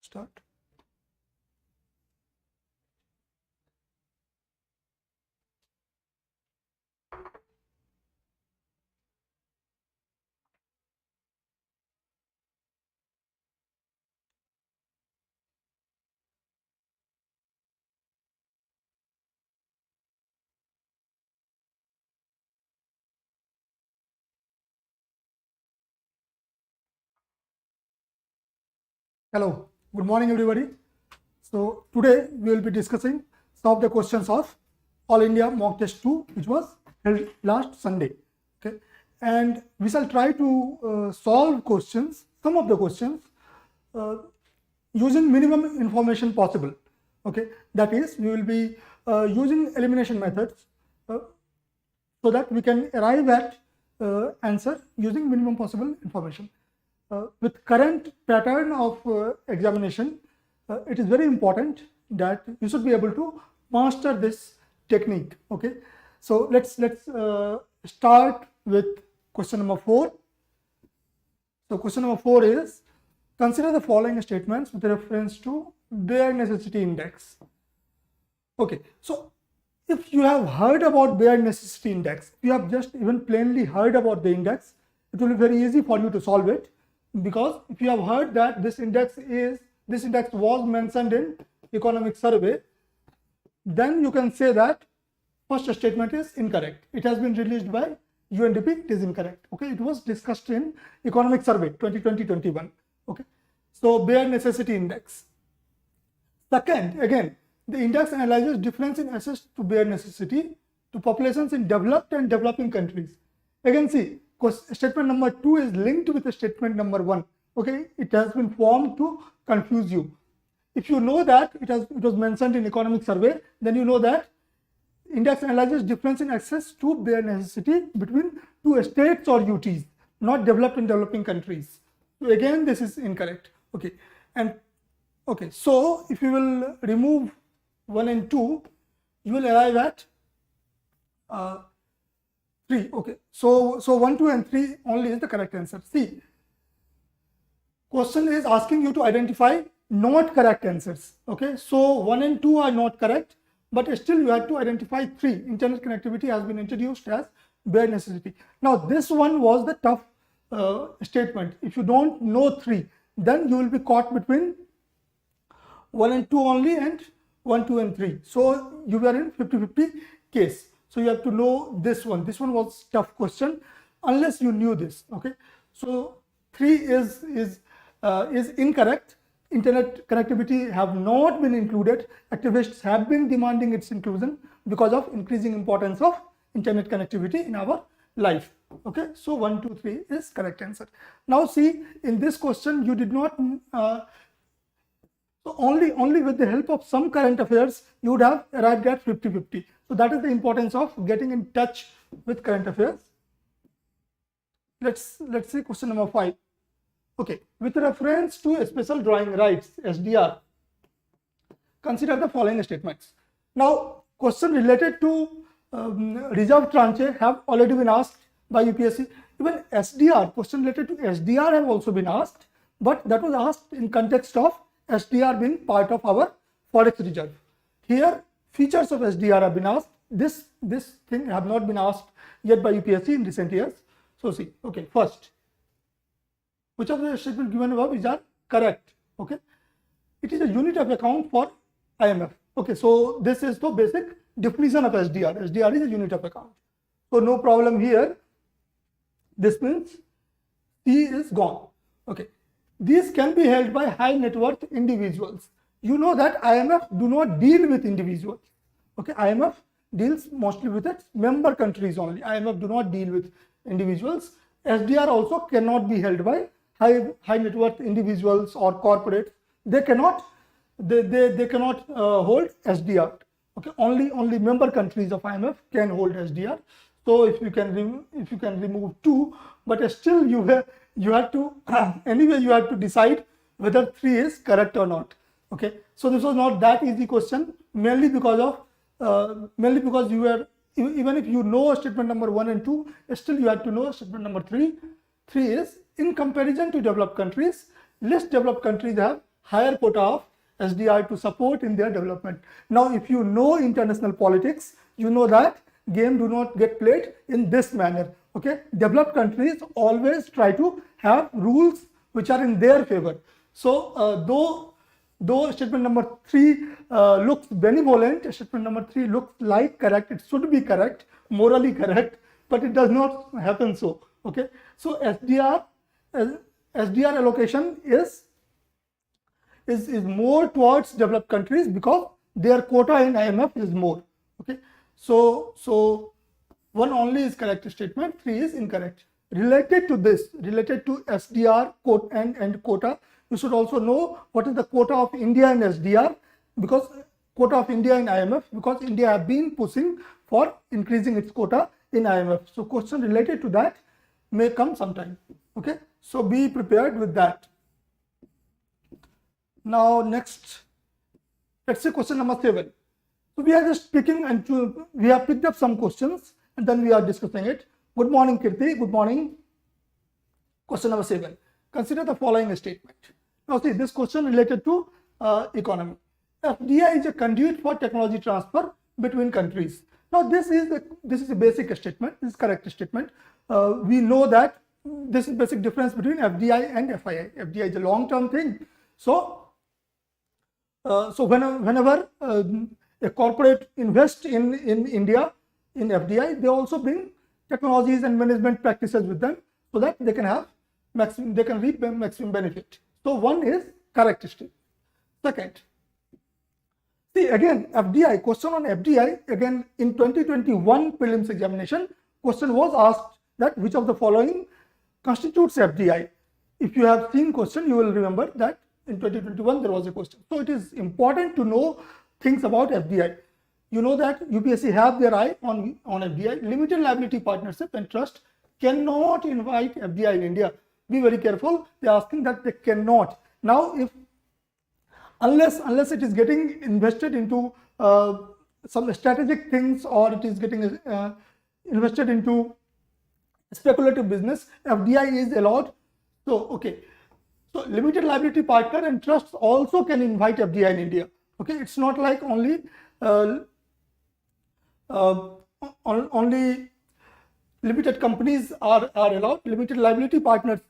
Start. Hello, good morning everybody. So today we will be discussing some of the questions of All India Mock Test 2, which was held last Sunday. Okay, and we shall try to solve questions, some of the questions, using minimum information possible. Okay, that is, we will be using elimination methods so that we can arrive at answer using minimum possible information. With current pattern of examination, it is very important that you should be able to master this technique. Okay, so let's start with question number 4. So question number 4 is, consider the following statements with reference to bare necessity index. Okay, so if you have heard about bare necessity index, you have just even plainly heard about the index, it will be very easy for you to solve it, because if you have heard that this index was mentioned in economic survey, then you can say that first statement is incorrect. It has been released by UNDP, it is incorrect. Okay, it was discussed in economic survey 2020-21. Okay, so bare necessity index. Second, again, the index analyzes difference in access to bare necessity to populations in developed and developing countries. Again, see, statement number 2 is linked with the statement number 1. Okay, it has been formed to confuse you. If you know that it was mentioned in economic survey, then you know that index analyzes difference in access to bare necessity between two states or UTs, not developed and developing countries. So again, this is incorrect. Okay, and okay, so if you will remove 1 and 2, you will arrive at 3. Okay, so 1, 2 and 3 only is the correct answer. See, question is asking you to identify not correct answers. Okay, so 1 and 2 are not correct, but still you have to identify 3. Internet connectivity has been introduced as bare necessity. Now this one was the tough statement. If you don't know 3, then you will be caught between 1 and 2 only, and 1, 2 and 3. So you were in 50-50 case. So you have to know this one. This one was tough question unless you knew this. Okay, so 3 is incorrect. Internet connectivity have not been included. Activists have been demanding its inclusion because of increasing importance of internet connectivity in our life. Okay, so 1, 2, 3 is correct answer. Now see, in this question you did not so only with the help of some current affairs you would have arrived at 50-50. So that is the importance of getting in touch with current affairs. Let's see question number 5. Okay, with reference to special drawing rights, SDR, consider the following statements. Now, question related to reserve tranche have already been asked by UPSC. Even SDR, question related to SDR have also been asked, but that was asked in context of SDR being part of our forex reserve. Here, features of SDR have been asked. This thing have not been asked yet by UPSC in recent years. So see, okay, first, which of the statements given above is are correct? Okay, it is a unit of account for IMF. Okay, so this is the basic definition of SDR. SDR is a unit of account. So no problem here. This means C is gone. Okay, these can be held by high net worth individuals. You know that IMF do not deal with individuals. Okay, IMF deals mostly with its member countries only. IMF do not deal with individuals. SDR also cannot be held by high net worth individuals or corporates. They cannot hold SDR. Okay, only member countries of IMF can hold SDR. So if you can remove 2, but still you have to anyway you have to decide whether 3 is correct or not. Okay, so this was not that easy question, mainly because you were, even if you know statement number 1 and 2, still you have to know statement number 3. 3 is, in comparison to developed countries, less developed countries have higher quota of SDR to support in their development. Now, if you know international politics, you know that game do not get played in this manner. Okay, developed countries always try to have rules which are in their favor. So, though statement number 3 looks benevolent, statement number 3 looks like correct. It should be correct, morally correct, but it does not happen so. Okay, so SDR allocation is more towards developed countries because their quota in IMF is more. Okay, so 1 only is correct statement, 3 is incorrect. Related to this, related to SDR and quota, you should also know what is the quota of India in SDR, because quota of India in IMF, because India have been pushing for increasing its quota in IMF. So question related to that may come sometime. Okay, so be prepared with that. Now next, let's say question number 7. So we are just picking and we have picked up some questions and then we are discussing it. Good morning, Kirti. Good morning. Question number 7. Consider the following statement. Now see, this question related to economy. FDI is a conduit for technology transfer between countries. Now this is a basic statement. This is correct statement. We know that this is basic difference between FDI and FII. FDI is a long-term thing. So whenever a corporate invests in India in FDI, they also bring technologies and management practices with them so that they can have reap maximum benefit. So 1 is correct statement. Second, see again FDI, question on FDI, again in 2021 prelims examination, question was asked that which of the following constitutes FDI. If you have seen question, you will remember that in 2021 there was a question. So it is important to know things about FDI. You know that UPSC have their eye on FDI. Limited liability partnership and trust cannot invite FDI in India. Be very careful. They are asking that they cannot. Now, unless it is getting invested into some strategic things, or it is getting invested into speculative business, FDI is allowed. So okay, so limited liability partner and trusts also can invite FDI in India. Okay, it's not like only limited companies are allowed. Limited liability partners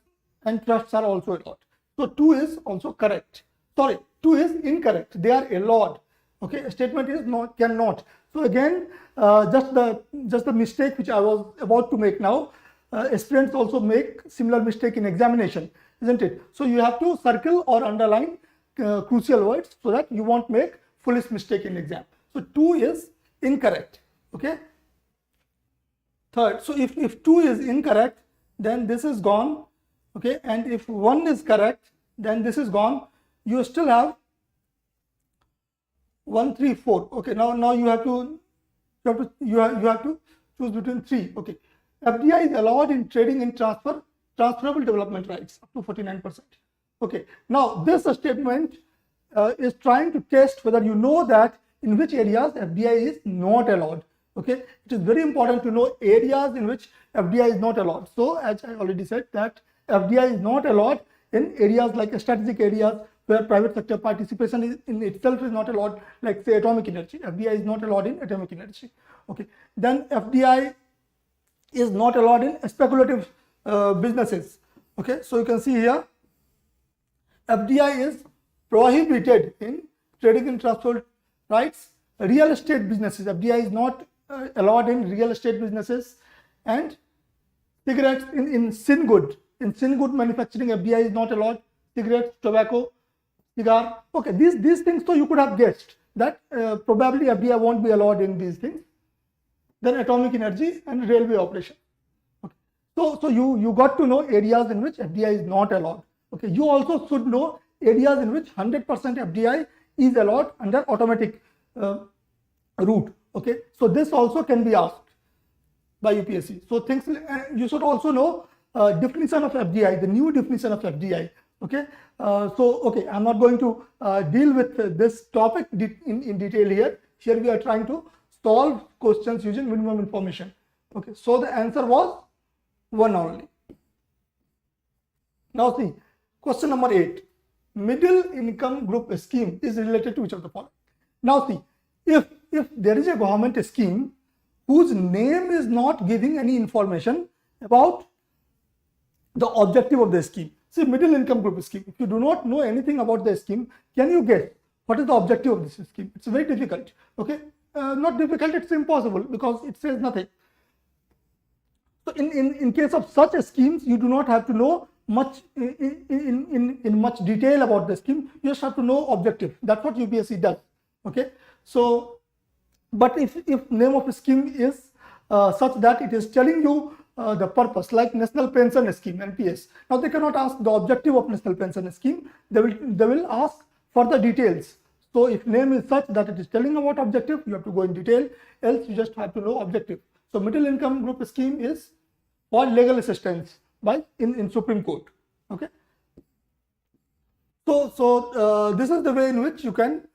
and trusts are also allowed. So 2 is also correct. Sorry, 2 is incorrect. They are allowed. Okay, statement is cannot. So again, just the mistake which I was about to make now. Aspirants also make similar mistake in examination, isn't it? So you have to circle or underline crucial words so that you won't make foolish mistake in exam. So 2 is incorrect. Okay. Third, so if 2 is incorrect, then this is gone. Okay, and if 1 is correct, then this is gone. You still have 1, 3, 4. Okay, now you have to choose between 3. Okay, FDI is allowed in trading in transferable development rights up to 49%. Okay, now this statement is trying to test whether you know that in which areas FDI is not allowed. Okay, it is very important to know areas in which FDI is not allowed. So as I already said that FDI is not allowed in areas like strategic areas where private sector participation in itself is not allowed, like say atomic energy. FDI is not allowed in atomic energy. Okay, then FDI is not allowed in speculative businesses. Okay, so you can see here FDI is prohibited in trading in transfer rights. Real estate businesses, FDI is not allowed in real estate businesses, and cigarettes in sin good manufacturing, FDI is not allowed. Cigarettes, tobacco, cigar. Okay, these things, so you could have guessed that probably FDI won't be allowed in these things. Then atomic energy and railway operation. Okay, so you got to know areas in which FDI is not allowed. Okay, you also should know areas in which 100% FDI is allowed under automatic route. Okay, so this also can be asked by UPSC. So things you should also know definition of FDI, the new definition of FDI. Okay, okay, I'm not going to deal with this topic in detail here. Here we are trying to solve questions using minimum information. Okay, so the answer was 1 only. Now see, question number 8. middle income group scheme is related to which of the following? Now see, if there is a government scheme whose name is not giving any information about the objective of the scheme. See, middle income group scheme, if you do not know anything about the scheme, can you guess what is the objective of this scheme? It's very difficult. Okay, not difficult, it's impossible because it says nothing. So in case of such schemes, you do not have to know much in much detail about the scheme. You just have to know objective. That's what UPSC does. Okay, so but if name of a scheme is such that it is telling you the purpose, like National Pension Scheme, NPS. Now they cannot ask the objective of National Pension Scheme. They will ask for the details. So if name is such that it is telling about objective, you have to go in detail. Else you just have to know objective. So middle income group scheme is for legal assistance by in Supreme Court. Okay. So this is the way in which you can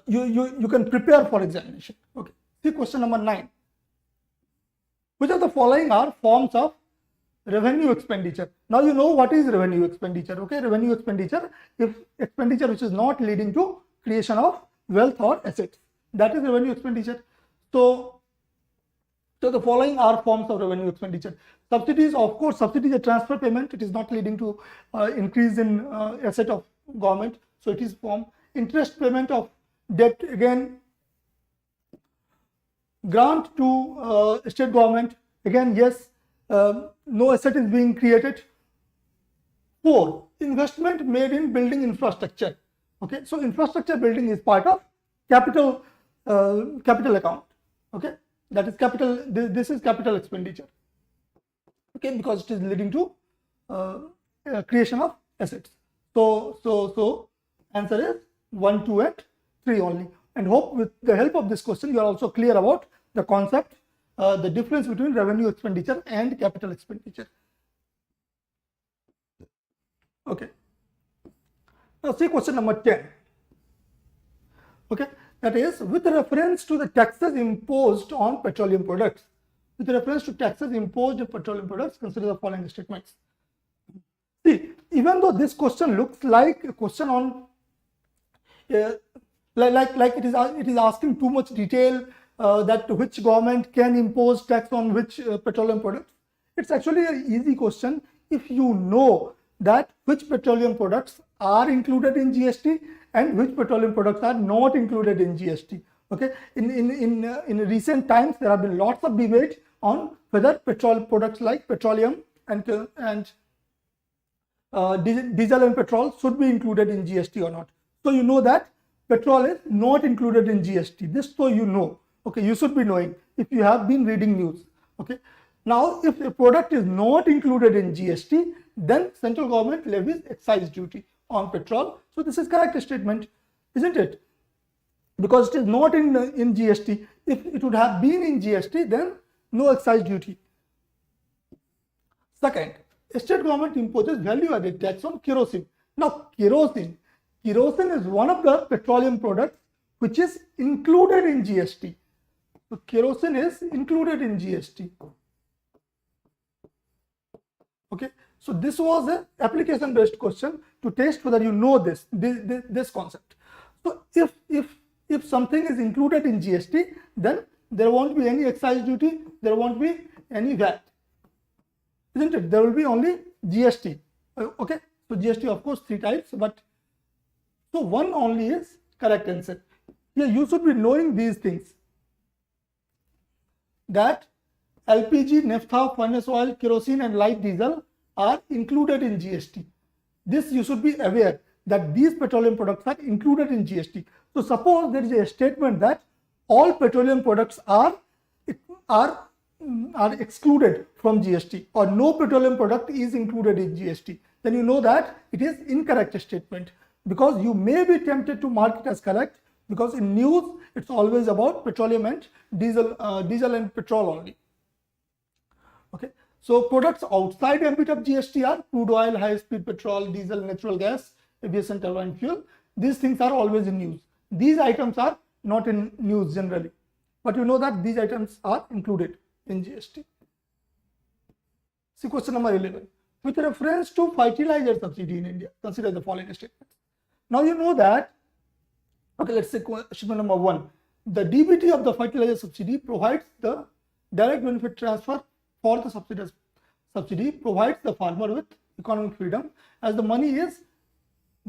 you can prepare for examination. Okay. See question number 9. Which of the following are forms of revenue expenditure? Now you know what is revenue expenditure. Okay, revenue expenditure, if expenditure which is not leading to creation of wealth or assets, that is revenue expenditure. So the following are forms of revenue expenditure. Subsidies, of course, subsidy is a transfer payment. It is not leading to increase in asset of government. So it is form. Interest payment of debt, again. Grant to state government, again, yes, no asset is being created. 4, investment made in building infrastructure. Okay, so infrastructure building is part of capital account. Okay, that is capital. This is capital expenditure. Okay, because it is leading to creation of assets. So answer is 1, 2, and 3 only. And hope with the help of this question you are also clear about the concept, the difference between revenue expenditure and capital expenditure. Okay. Now see question number 10. Okay, that is with reference to the taxes imposed on petroleum products. With reference to taxes imposed on petroleum products, consider the following statements. See, even though this question looks like a question on like it is asking too much detail that which government can impose tax on which petroleum products. It's actually an easy question if you know that which petroleum products are included in GST and which petroleum products are not included in GST. Okay, in recent times there have been lots of debate on whether petrol products like petroleum and diesel and petrol should be included in GST or not. So you know that petrol is not included in GST. This so you know. Okay, you should be knowing if you have been reading news. Okay, now if a product is not included in GST, then central government levies excise duty on petrol. So this is correct statement, isn't it? Because it is not in GST. If it would have been in GST, then no excise duty. Second, state government imposes value added tax on kerosene. Now kerosene is one of the petroleum products which is included in GST. So kerosene is included in GST. Okay, so this was an application based question to test whether you know this concept. So if something is included in GST, then there won't be any excise duty, there won't be any VAT, isn't it? There will be only GST. Okay, so GST of course 3 types, but so 1 only is correct answer. Yeah, you should be knowing these things, that LPG, naphtha, furnace oil, kerosene and light diesel are included in GST. This you should be aware that these petroleum products are included in GST. So suppose there is a statement that all petroleum products are excluded from GST, or no petroleum product is included in GST, then you know that it is incorrect statement, because you may be tempted to mark it as correct, because in news it's always about petroleum and diesel and petrol only. Okay, so products outside ambit of GST are crude oil, high speed petrol, diesel, natural gas, aviation turbine fuel. These things are always in news. These items are not in news generally, but you know that these items are included in GST. See question number 11. with reference to fertilizer subsidy in India, consider the following statements. Now you know that, okay, let's say question number 1. The DBT of the fertilizer subsidy provides the direct benefit transfer for the subsidy provides the farmer with economic freedom as the money is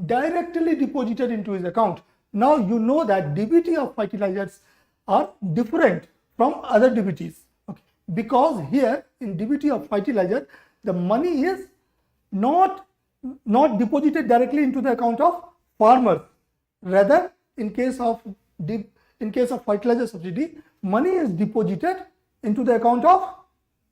directly deposited into his account. Now you know that DBT of fertilizers are different from other DBTs, okay, because here in DBT of fertilizer the money is not deposited directly into the account of farmers. Rather, in case of fertilizer subsidy, money is deposited into the account of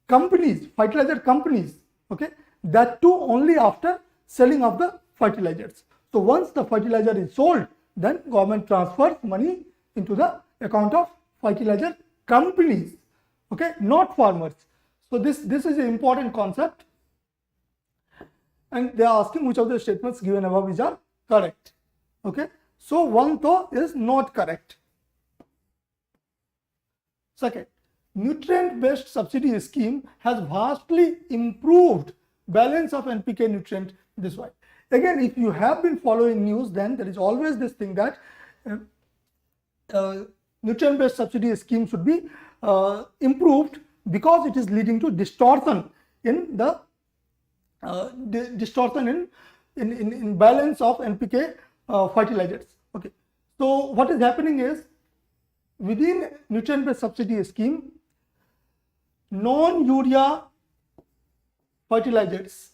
companies, fertilizer companies, okay, that too only after selling of the fertilizers. So once the fertilizer is sold, then government transfers money into the account of fertilizer companies, okay, not farmers. So this is an important concept, and they are asking which of the statements given above is are correct, okay. So 1 though is not correct. Second, nutrient-based subsidy scheme has vastly improved balance of NPK nutrient this way. Again, if you have been following news, then there is always this thing that nutrient-based subsidy scheme should be improved because it is leading to distortion in the in balance of NPK fertilizers. Okay, so what is happening is within nutrient-based subsidy scheme, non-urea fertilizers,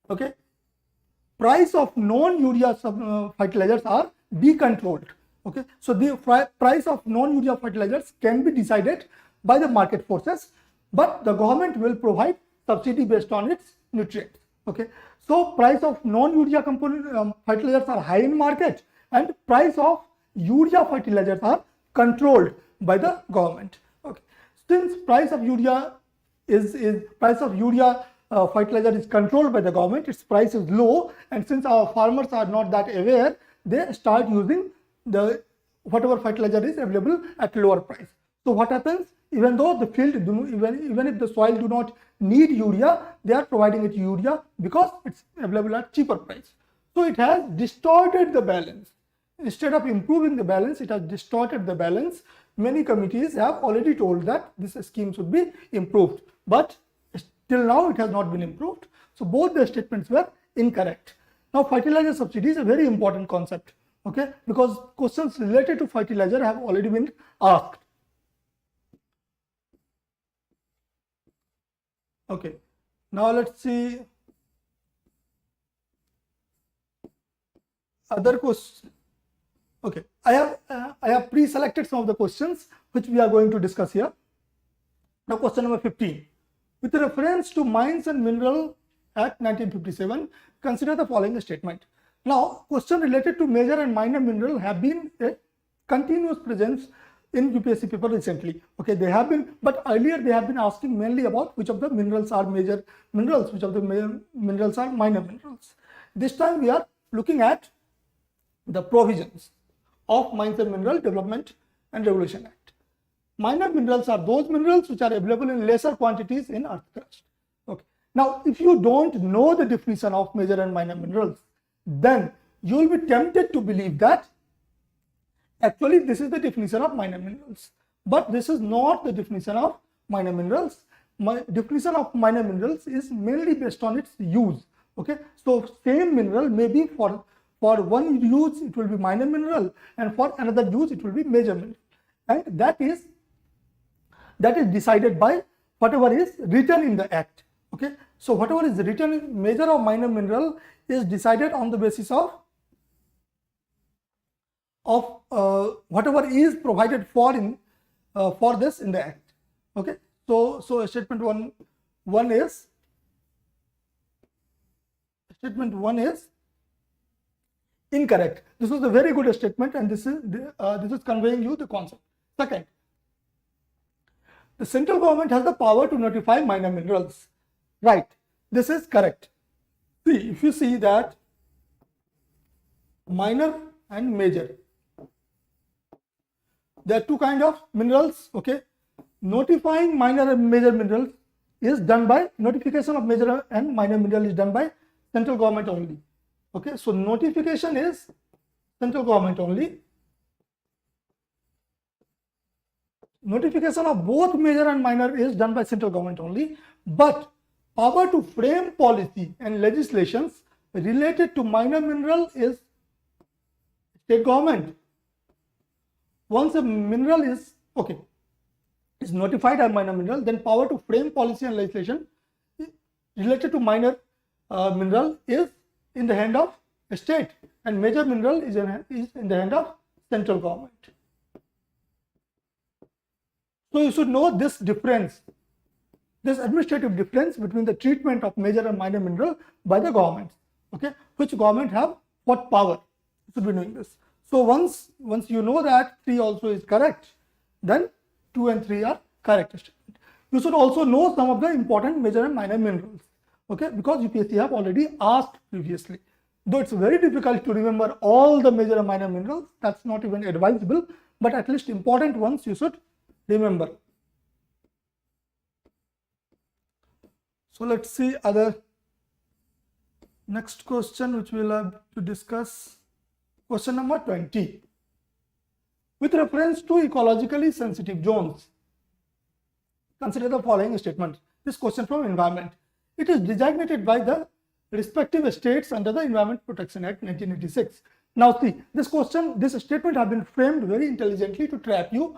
okay, price of non-urea fertilizers are decontrolled. Okay, so the price of non-urea fertilizers can be decided by the market forces, but the government will provide subsidy based on its nutrients. Okay, so price of non-urea component fertilizers are high in market, and price of urea fertilizers are controlled by the government. Okay, since price of urea fertilizer is controlled by the government, its price is low, and since our farmers are not that aware, they start using the whatever fertilizer is available at lower price. So what happens? Even though the field even if the soil do not need urea, they are providing it urea because it's available at cheaper price. So it has distorted the balance. Instead of improving the balance, it has distorted the balance. Many committees have already told that this scheme should be improved, but till now it has not been improved. So both the statements were incorrect. Now fertilizer subsidy is a very important concept, okay, because questions related to fertilizer have already been asked. Okay, now let's see other questions. Okay, I have pre-selected some of the questions which we are going to discuss here. Now question number 15. With reference to Mines and Mineral Act 1957, consider the following statement. Now, question related to major and minor mineral have been a continuous presence in UPSC paper recently. Okay, they have been, but earlier they have been asking mainly about which of the minerals are major minerals, which of the minerals are minor minerals. This time we are looking at the provisions of Mines and Mineral Development and Regulation Act. Minor minerals are those minerals which are available in lesser quantities in earth crust. Okay. Now, if you don't know the definition of major and minor minerals, then you will be tempted to believe that actually this is the definition of minor minerals. But this is not the definition of minor minerals. My definition of minor minerals is mainly based on its use. Okay. So same mineral may be for one use it will be minor mineral, and for another use it will be major mineral, and that is decided by whatever is written in the act. Okay, so whatever is written in major or minor mineral is decided on the basis of whatever is provided for this in the act. Okay, so statement one is incorrect. This was a very good statement, and this is conveying you the concept. Second, the central government has the power to notify minor minerals. Right, this is correct. See, if you see that minor and major, there are two kinds of minerals. Okay, notifying minor and major minerals is done by, notification of major and minor mineral is done by central government only. Okay, so notification is central government only. Notification of both major and minor is done by central government only, but power to frame policy and legislations related to minor mineral is state government. Once a mineral is notified as minor mineral, then power to frame policy and legislation related to minor mineral is in the hand of a state, and major mineral is in the hand of central government. So you should know this difference, this administrative difference between the treatment of major and minor mineral by the government. Okay, which government have what power? You should be knowing this. So once you know that 3 also is correct, then 2 and 3 are correct statement. You should also know some of the important major and minor minerals. Okay, because UPSC have already asked previously. Though it's very difficult to remember all the major and minor minerals, that's not even advisable, but at least important ones you should remember. So let's see other next question which we'll have to discuss. Question number 20. With reference to ecologically sensitive zones, consider the following statement. This question from environment. It is designated by the respective states under the Environment Protection Act 1986. Now see, this statement have been framed very intelligently to trap you.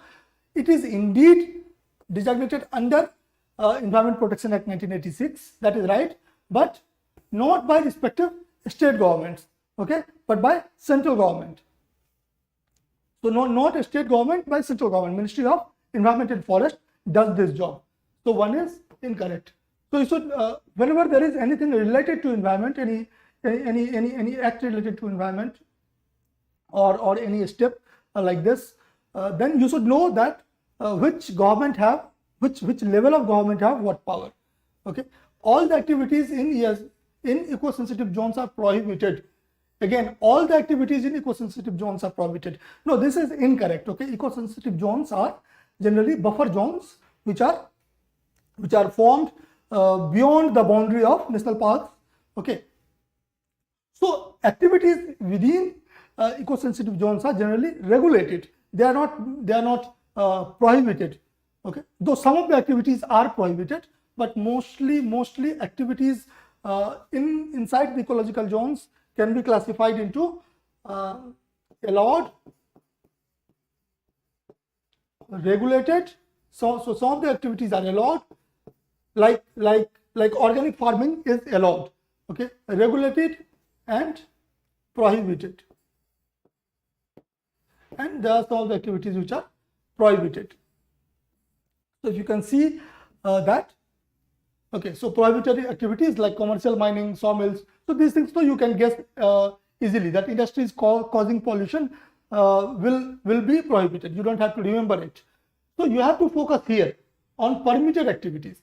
It is indeed designated under Environment Protection Act 1986, that is right, but not by respective state governments, okay, but by central government. So not a state government, by central government. Ministry of Environment and Forest does this job. So one is incorrect. So you should, whenever there is anything related to environment, any act related to environment, or any step like this, then you should know that which government have, which level of government have what power. Okay, all the activities in eco-sensitive zones are prohibited. Again, all the activities in eco-sensitive zones are prohibited. No, this is incorrect. Okay, eco-sensitive zones are generally buffer zones which are formed beyond the boundary of national parks. Okay, so activities within eco-sensitive zones are generally regulated. They are not prohibited. Okay, though some of the activities are prohibited, but mostly activities inside the ecological zones can be classified into allowed, regulated. So some of the activities are allowed, like organic farming is allowed, okay, regulated and prohibited, and there are some of the activities which are prohibited. So if you can see that, okay, so prohibited activities like commercial mining, sawmills, so these things, so you can guess easily that industries causing pollution will be prohibited. You don't have to remember it. So you have to focus here on permitted activities.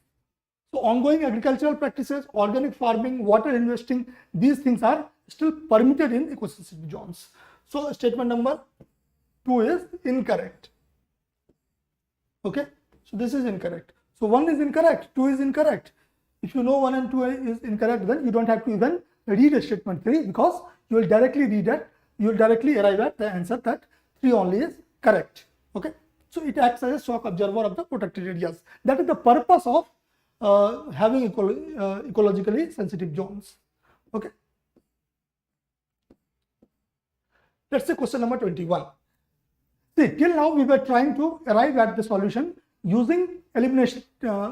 So ongoing agricultural practices, organic farming, water investing, these things are still permitted in eco-sensitive zones. So statement number 2 is incorrect. Okay, so this is incorrect. So 1 is incorrect, 2 is incorrect. If you know 1 and 2 is incorrect, then you don't have to even read a statement 3, because you will directly read it, you will directly arrive at the answer that 3 only is correct. Okay, so it acts as a shock absorber of the protected areas. That is the purpose of having ecologically sensitive zones. Okay, let's say question number 21. See, till now we were trying to arrive at the solution using elimination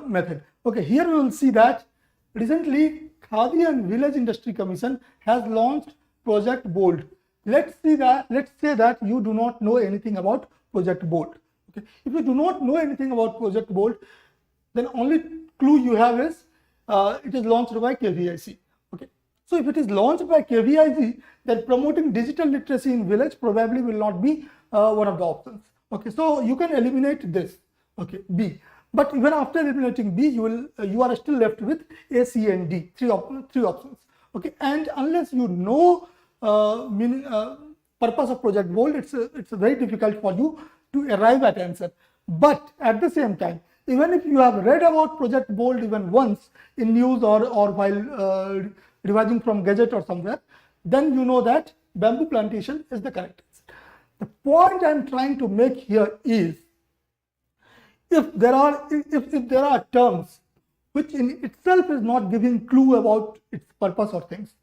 method. Okay, here we will see that recently Khadi and Village Industry Commission has launched Project Bold. Let's say that you do not know anything about Project Bold. Okay, if you do not know anything about Project Bold, then only clue you have is it is launched by KVIC. Okay, so if it is launched by KVIC, then promoting digital literacy in village probably will not be one of the options. Okay, so you can eliminate this. Okay, B. But even after eliminating B, you are still left with A, C, and D, three options. Okay, and unless you know purpose of Project Bold, it's very difficult for you to arrive at answer. But at the same time, even if you have read about Project Bold even once in news or while revising from Gazette or somewhere, then you know that bamboo plantation is the correct answer. The point I am trying to make here is, if there are terms which in itself is not giving clue about its purpose or things,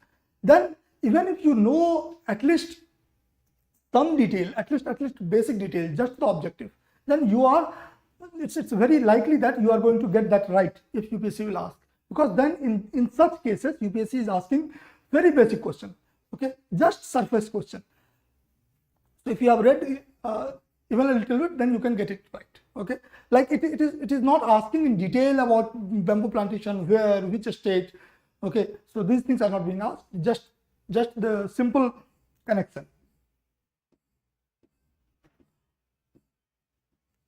then even if you know at least some detail, at least basic detail, just the objective, then it's very likely that you are going to get that right if UPSC will ask, because then in such cases UPSC is asking very basic question, okay, just surface question. So if you have read even a little bit, then you can get it right, okay. Like it is not asking in detail about bamboo plantation, where, which state, okay. So these things are not being asked, just the simple connection.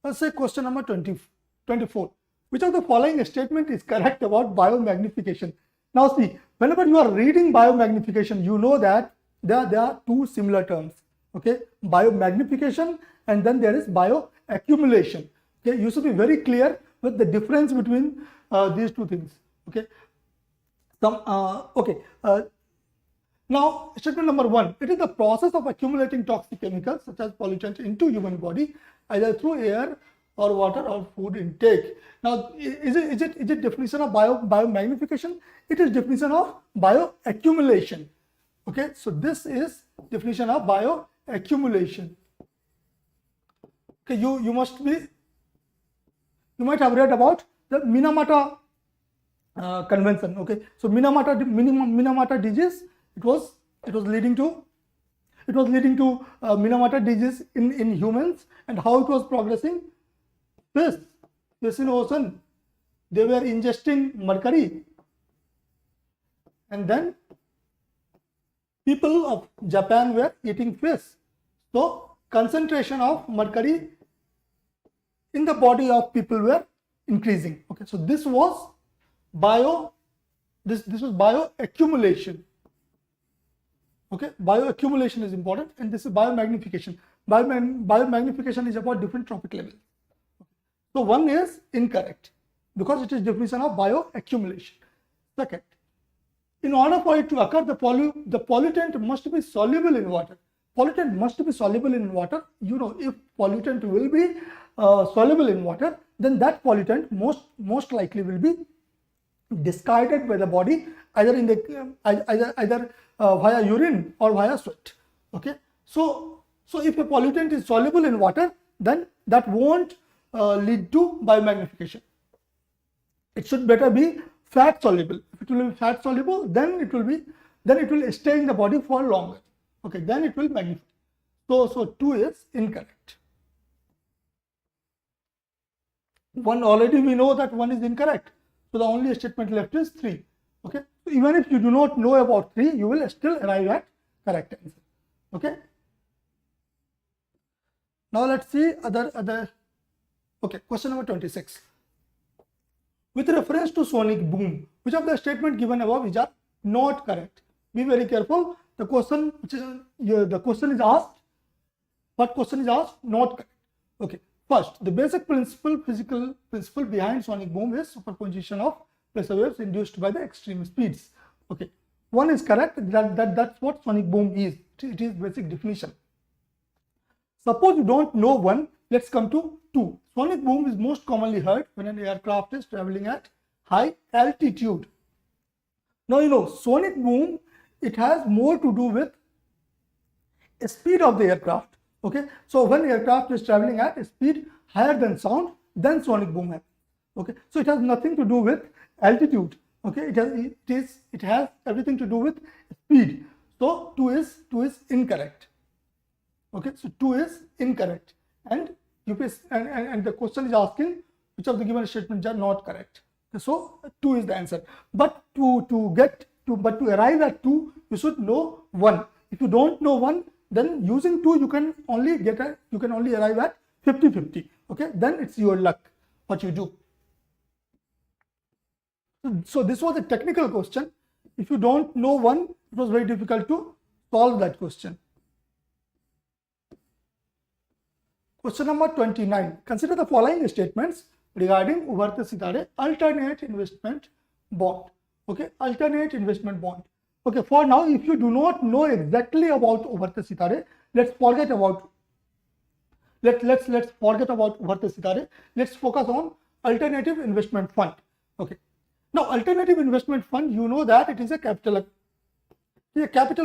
Let's say question number 24. Which of the following statement is correct about biomagnification? Now see, whenever you are reading biomagnification, you know that there are two similar terms, okay, biomagnification and then there is bioaccumulation. Okay, you should be very clear with the difference between these two things, okay. Now statement number 1, it is the process of accumulating toxic chemicals such as pollutants into human body either through air or water or food intake. Now is it definition of biomagnification? It is definition of bioaccumulation, okay. So this is definition of bioaccumulation. Okay, you might have read about the Minamata convention, okay. So Minamata disease, it was leading to Minamata disease in humans, and how it was progressing. Fish in ocean, they were ingesting mercury, and then people of Japan were eating fish. So concentration of mercury in the body of people were increasing, okay. So this was bioaccumulation, okay. Bioaccumulation is important, and this is biomagnification. Biomagnification is about different trophic levels. So one is incorrect because it is definition of bioaccumulation. Second, in order for it to occur, the pollutant must be soluble in water. Pollutant must be soluble in water. You know, if pollutant will be soluble in water, then that pollutant most likely will be discarded by the body either via urine or via sweat, okay. So if a pollutant is soluble in water, then that won't lead to biomagnification. It should better be fat soluble. If it will be fat soluble, then it will stay in the body for longer, okay, then it will magnify. So 2 is incorrect. 1 already we know that 1 is incorrect, so the only statement left is 3, okay. So even if you do not know about 3, you will still arrive at correct answer, okay. Now let's see other okay, question number 26. With reference to sonic boom, which of the statement given above is not correct? Be very careful. The question is asked. What question is asked? Not correct. Okay. First, the basic physical principle behind sonic boom is superposition of pressure waves induced by the extreme speeds. Okay. 1 is correct. That's what sonic boom is. It is basic definition. Suppose you don't know 1. Let's come to 2. Sonic boom is most commonly heard when an aircraft is traveling at high altitude. Now you know sonic boom, it has more to do with the speed of the aircraft. Okay, so when aircraft is traveling at a speed higher than sound, then sonic boom happens. Okay, so it has nothing to do with altitude. Okay, it has everything to do with speed. So 2 is incorrect. Okay, so 2 is incorrect, and and the question is asking which of the given statements are not correct. Okay, so 2 is the answer. But to arrive at 2, you should know 1. If you don't know 1, then using 2 you can only arrive at 50-50. Okay, then it's your luck what you do. So this was a technical question. If you don't know 1, it was very difficult to solve that question. Question number 29. Consider the following statements regarding Ubharte Sitare alternate investment bond. Okay, alternate investment bond. Okay, for now, if you do not know exactly about Ubharte Sitare, let's forget about Ubharte Sitare. Let's focus on alternative investment fund. Okay, now alternative investment fund, you know that it is a capital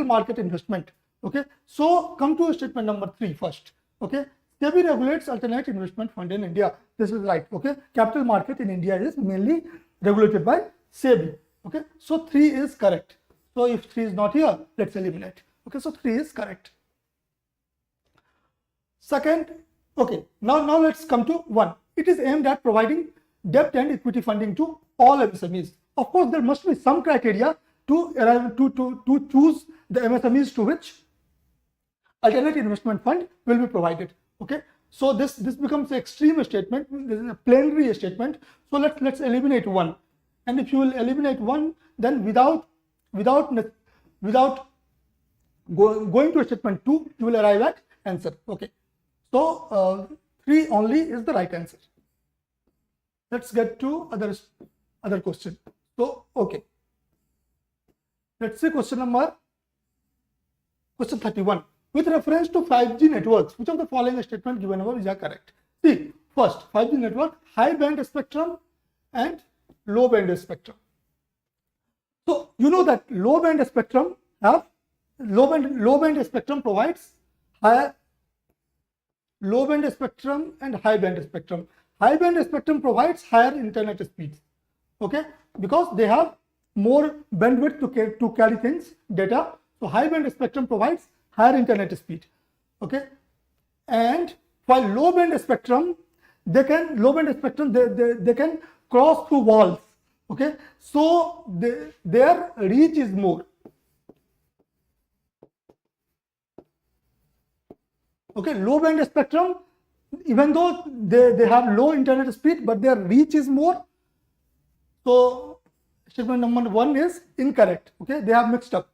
market investment. Okay, so come to statement number 3 first. Okay, SEBI regulates alternate investment fund in India. This is right. Okay, capital market in India is mainly regulated by SEBI. Okay, so 3 is correct. So if 3 is not here, let's eliminate. Okay, so 3 is correct. Second, okay, now let's come to 1. It is aimed at providing debt and equity funding to all MSMEs. Of course, there must be some criteria to choose the MSMEs to which alternate investment fund will be provided. Okay, so this becomes an extreme statement. This is a plenary statement. So let's eliminate 1. And if you will eliminate 1, then without going to statement 2, you will arrive at answer. Okay, so 3 only is the right answer. Let's get to other question. So okay, let's see question 31. With reference to 5G networks, which of the following statement given above is correct? See, first 5G network, high band spectrum and low band spectrum. So you know that low band spectrum provides higher low band spectrum and high band spectrum. High band spectrum provides higher internet speeds. Okay, because they have more bandwidth to carry things, data. So high band spectrum provides higher internet speed. Okay, and while low band spectrum, they can cross through walls. Okay, so their reach is more. Okay, low band spectrum, even though they have low internet speed, but their reach is more. So statement number 1 is incorrect. Okay, they have mixed up.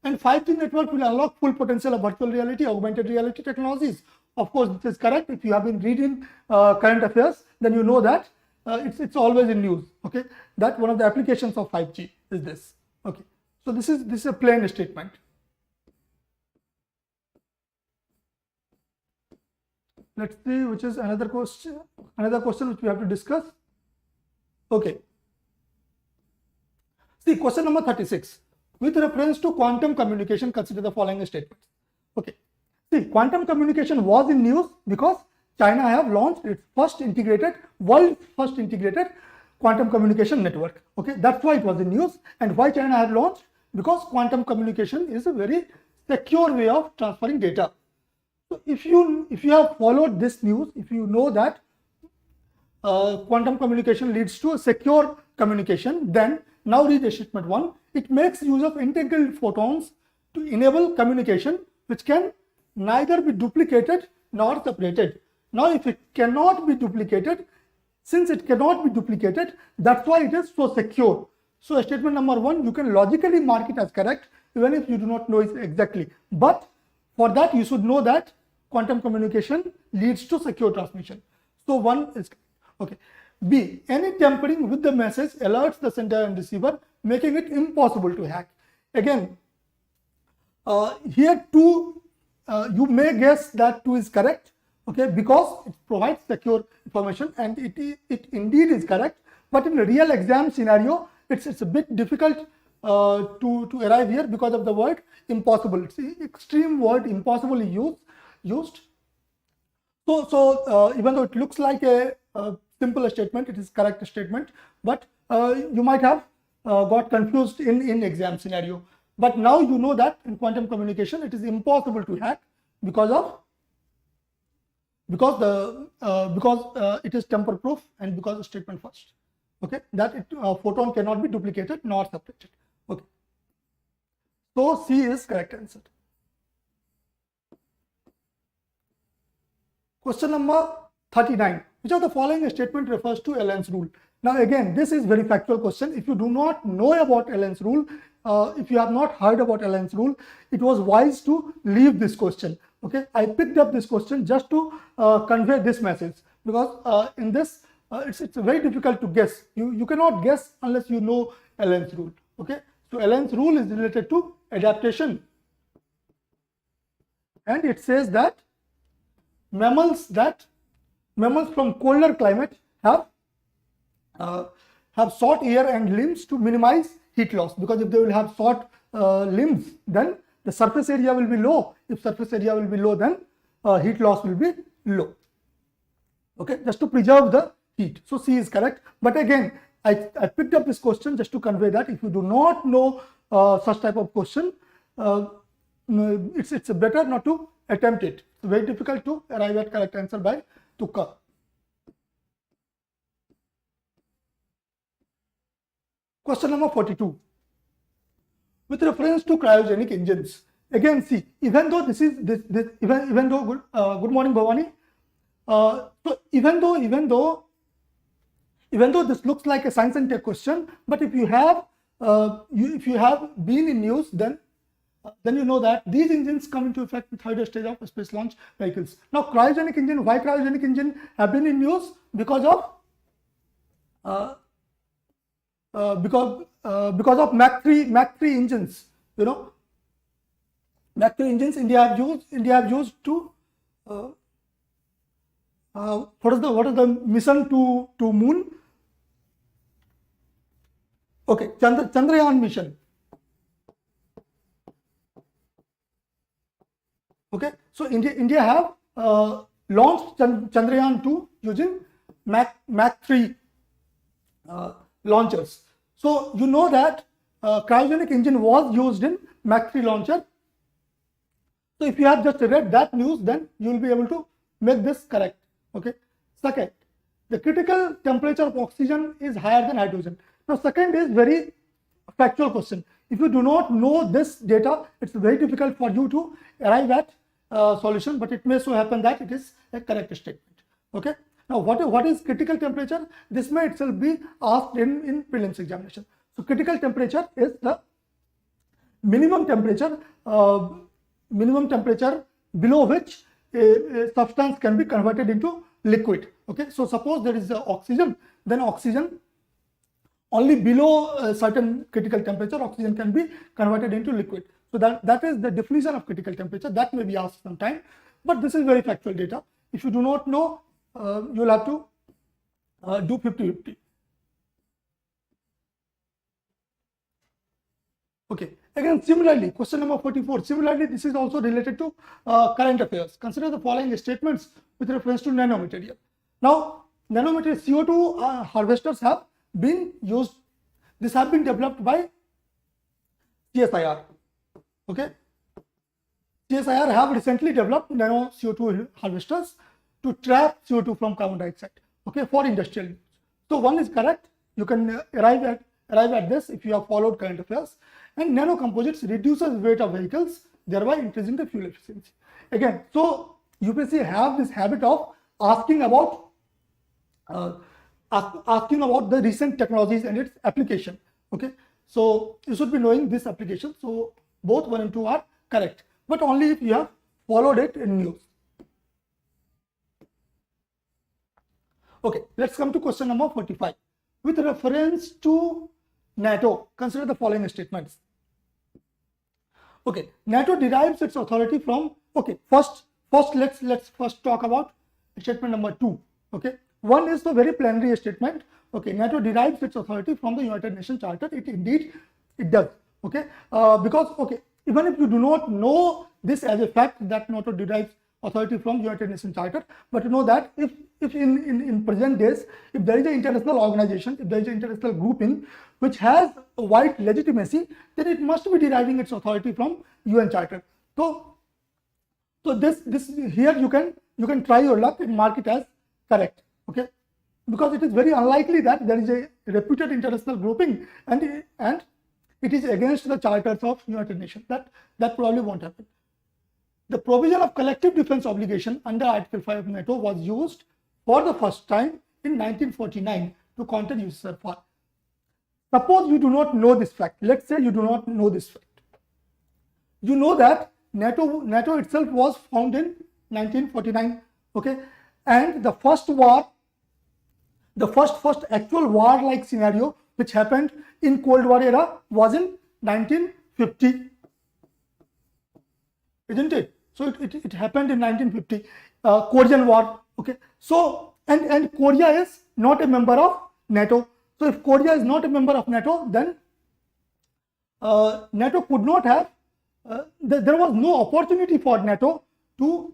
And 5G network will unlock full potential of virtual reality, augmented reality technologies. Of course, this is correct. If you have been reading current affairs, then you know that it's always in news. Okay, that one of the applications of 5G is this. Okay, so this is a plain statement. Let's see which is another question which we have to discuss. Okay, see question number 36. With reference to quantum communication, consider the following statements. Okay, see, quantum communication was in news because China have launched its world's first integrated quantum communication network. Okay, that's why it was in news. And why China have launched? Because quantum communication is a very secure way of transferring data. So if you have followed this news, if you know that quantum communication leads to a secure communication, then now read statement 1. It makes use of entangled photons to enable communication which can neither be duplicated nor separated. Now, if it cannot be duplicated, since it cannot be duplicated, that's why it is so secure. So statement number 1, you can logically mark it as correct even if you do not know it exactly. But for that, you should know that quantum communication leads to secure transmission. So 1 is okay. B, any tampering with the message alerts the sender and receiver, making it impossible to hack. Again, here 2, you may guess that 2 is correct. Okay, because it provides secure information, and it indeed is correct. But in a real exam scenario, it's a bit difficult to arrive here because of the word impossible. It's the extreme word impossible is used. So even though it looks like a simple statement, it is correct statement, but you might have got confused in exam scenario. But now you know that in quantum communication it is impossible to hack because it is tamper proof and because of statement first. Okay, that photon cannot be duplicated nor separated. Okay, so C is correct answer. Question number 39. Which of the following statement refers to Allen's rule? Now again, this is very factual question. If you do not know about Allen's rule, if you have not heard about Allen's rule, it was wise to leave this question. Okay, I picked up this question just to convey this message, because in this it's very difficult to guess. You cannot guess unless you know Allen's rule. Okay, so Allen's rule is related to adaptation, and it says that mammals from colder climate have short ear and limbs to minimize heat loss, because if they will have short limbs, then the surface area will be low. If surface area will be low, then heat loss will be low. Okay, just to preserve the heat. So C is correct. But again, I picked up this question just to convey that if you do not know such type of question, it's better not to attempt it. It's very difficult to arrive at correct answer by Tukka. Question number 42. With reference to cryogenic engines, again see, even though this is even though good morning Bhavani. So even though this looks like a science and tech question, but if you have been in news, then you know that these engines come into effect in third stage of space launch vehicles. Now, cryogenic engine, why cryogenic engine have been in news? Because of Mach 3 engines. You know, Mach 3 engines India have used to what is the mission to moon? Okay, Chandrayaan mission. Okay, so India have launched Chandrayaan 2 using Mach 3 launchers. So you know that cryogenic engine was used in Mach 3 launcher. So if you have just read that news, then you will be able to make this correct. Okay. Second, the critical temperature of oxygen is higher than hydrogen. Now, second is very factual question. If you do not know this data, it's very difficult for you to arrive at solution, but it may so happen that it is a correct statement. Okay. Now, what is critical temperature? This may itself be asked in prelims examination. So, critical temperature is the minimum temperature below which a substance can be converted into liquid. Okay, so suppose there is oxygen, then oxygen only below a certain critical temperature, oxygen can be converted into liquid. So that is the definition of critical temperature. That may be asked sometime, but this is very factual data. If you do not know, you will have to do 50-50. Okay. Again, similarly, question number 44. Similarly, this is also related to current affairs. Consider the following statements with reference to nanomaterial. Now, nanomaterial CO2 harvesters have been used. This have been developed by CSIR. Okay. CSIR have recently developed nano CO2 harvesters to trap CO2 from carbon dioxide. Okay, for industrial use. So one is correct. You can arrive at this if you have followed current affairs. And nano composites reduces weight of vehicles, thereby increasing the fuel efficiency. Again, so UPSC have this habit of asking about the recent technologies and its application. Okay, so you should be knowing this application. So both 1 and 2 are correct, but only if you have followed it in news. Okay, let's come to question number 45. With reference to NATO, consider the following statements. Okay, NATO derives its authority from. Okay, first let's first talk about statement number 2. Okay, one is the very plenary statement. Okay, NATO derives its authority from the United Nations Charter. It does. Okay, because okay, even if you do not know this as a fact that NATO derives authority from United Nations Charter, but you know that if in present days, if there is an international organization, if there is an international grouping which has a wide legitimacy, then it must be deriving its authority from UN Charter. So this here you can try your luck and mark it as correct. Okay, because it is very unlikely that there is a reputed international grouping and it is against the charters of United Nations. That probably won't happen. The provision of collective defense obligation under Article 5 of NATO was used for the first time in 1949 to counter USSR. Suppose you do not know this fact. Let's say you do not know this fact. You know that NATO itself was founded in 1949. Okay, and the first war the first actual war-like scenario which happened in Cold War era was in 1950, isn't it? So it happened in 1950, Korean War. Okay, so and Korea is not a member of NATO. So if Korea is not a member of NATO, then NATO could not have. There was no opportunity for NATO to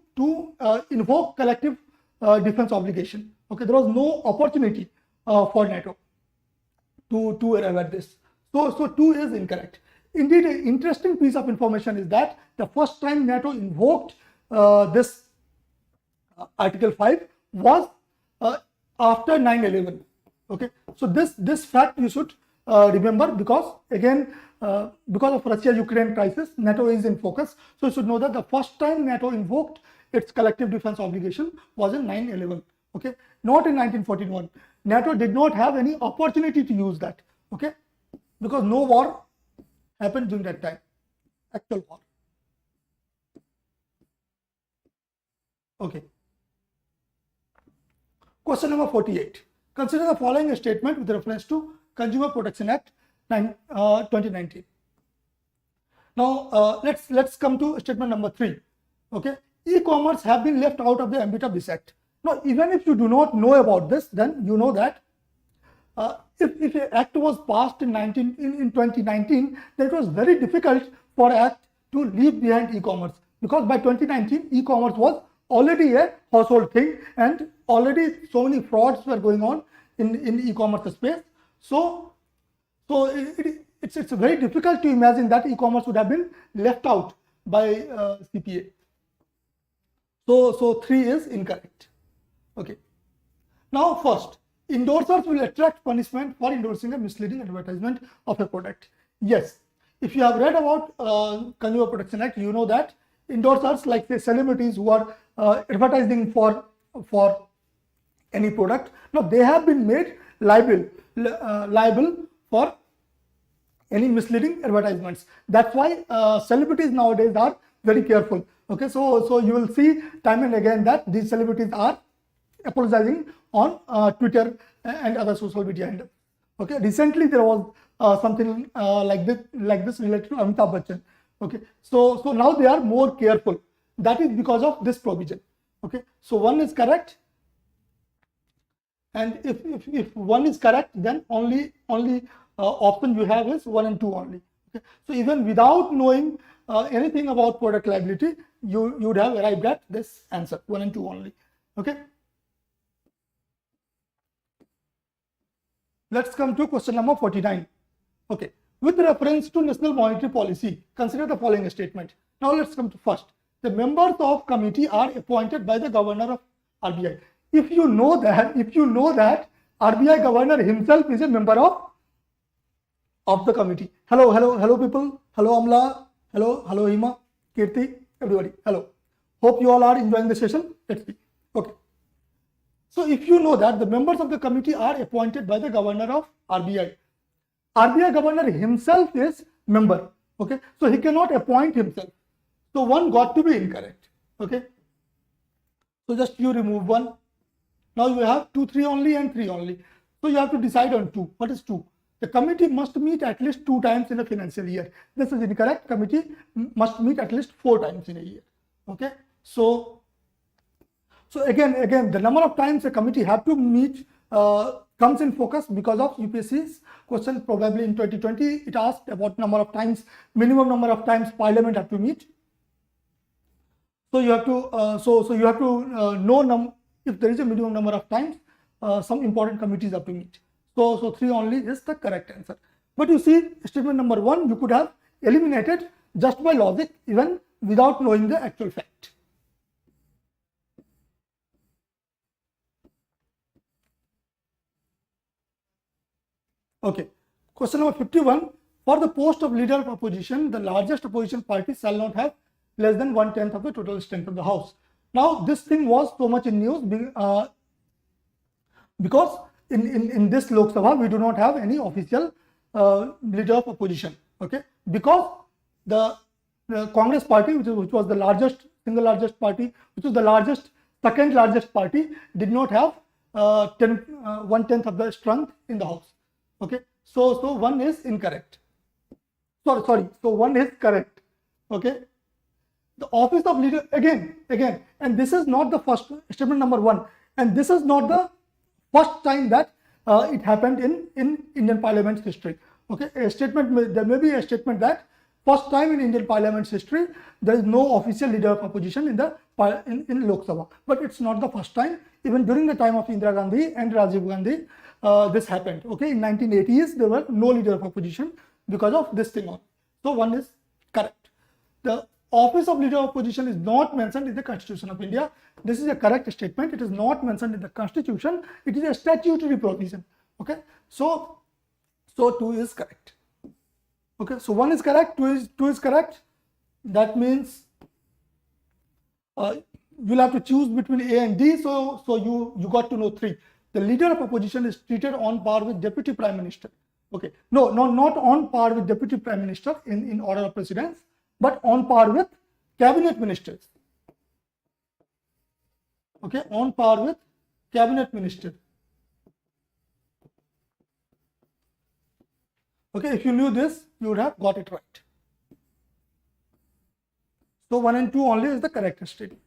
invoke collective defense obligation. Okay, there was no opportunity for NATO to arrive at this. So 2 is incorrect. Indeed, an interesting piece of information is that the first time NATO invoked this Article 5 was after 9/11. Okay, so this fact you should remember, because again, because of Russia-Ukraine crisis, NATO is in focus. So you should know that the first time NATO invoked its collective defense obligation was in 9/11. Okay, not in 1941. NATO did not have any opportunity to use that. Okay, because no war happened during that time, actual war. Okay. Question number 48. Consider the following statement with reference to Consumer Protection Act 2019. Now let's come to statement number 3. Okay, e-commerce have been left out of the ambit of this act. Now, even if you do not know about this, then you know that if an act was passed in 2019, then it was very difficult for act to leave behind e-commerce, because by 2019 e-commerce was already a household thing, and already so many frauds were going on in e-commerce space. So it's very difficult to imagine that e-commerce would have been left out by CPA. So 3 is incorrect. Okay. Now first, endorsers will attract punishment for endorsing a misleading advertisement of a product. Yes, if you have read about Consumer Protection Act, you know that endorsers, like say celebrities who are advertising for any product, now they have been made liable for any misleading advertisements. That's why celebrities nowadays are very careful. Okay, so you will see time and again that these celebrities are apologizing on Twitter and other social media handles. Okay, recently there was something like this related to Amitabh Bachchan. Okay, so now they are more careful. That is because of this provision. Okay, so 1 is correct, and if 1 is correct, then only option you have is 1 and 2 only. Okay, so even without knowing anything about product liability, you would have arrived at this answer, 1 and 2 only. Okay. Let's come to question number 49. Okay, with reference to national monetary policy, consider the following statement. Now let's come to first. The members of committee are appointed by the governor of RBI. If you know that RBI governor himself is a member of the committee. Hello people. Hello Amla. Hello Hima, Kirti, everybody. Hello. Hope you all are enjoying the session. Let's see. Okay. So if you know that the members of the committee are appointed by the governor of RBI, RBI governor himself is member. Okay, so he cannot appoint himself. So 1 got to be incorrect. Okay, so just you remove 1. Now you have 2, 3 only and 3 only. So you have to decide on 2. What is 2? The committee must meet at least 2 times in a financial year. This is incorrect. Committee must meet at least 4 times in a year. Okay, so again the number of times a committee have to meet comes in focus because of UPSC's question. Probably in 2020 it asked about number of times, minimum number of times parliament have to meet. So you have to know if there is a minimum number of times some important committees have to meet. So 3 only is the correct answer. But you see, statement number 1 you could have eliminated just by logic, even without knowing the actual fact. Okay, question number 51. For the post of leader of opposition, the largest opposition party shall not have less than 1/10 of the total strength of the house. Now this thing was so much in news because in this Lok Sabha we do not have any official leader of opposition. Okay, because the Congress party, which was the single largest party, which was the second largest party, did not have 1/10 of the strength in the house. Okay, so 1 is incorrect. Sorry. So 1 is correct. Okay. The office of leader, again, and this is not the first statement number 1, and this is not the first time that it happened in Indian Parliament's history. Okay, there may be a statement that first time in Indian Parliament's history there is no official leader of opposition in Lok Sabha, but it's not the first time. Even during the time of Indira Gandhi and Rajiv Gandhi, this happened. Okay, in 1980s there were no leader of opposition because of this thing on. So 1 is correct. The office of leader of opposition is not mentioned in the Constitution of India. This is a correct statement. It is not mentioned in the Constitution. It is a statutory provision. Okay, so 2 is correct. Okay, so 1 is correct, 2 is correct. That means you'll have to choose between A and D. So you got to know 3. The leader of opposition is treated on par with deputy prime minister. Okay, no, not on par with deputy prime minister in order of precedence, but on par with cabinet ministers. Okay, on par with cabinet minister. Okay, if you knew this, you would have got it right. So 1 and 2 only is the correct statement.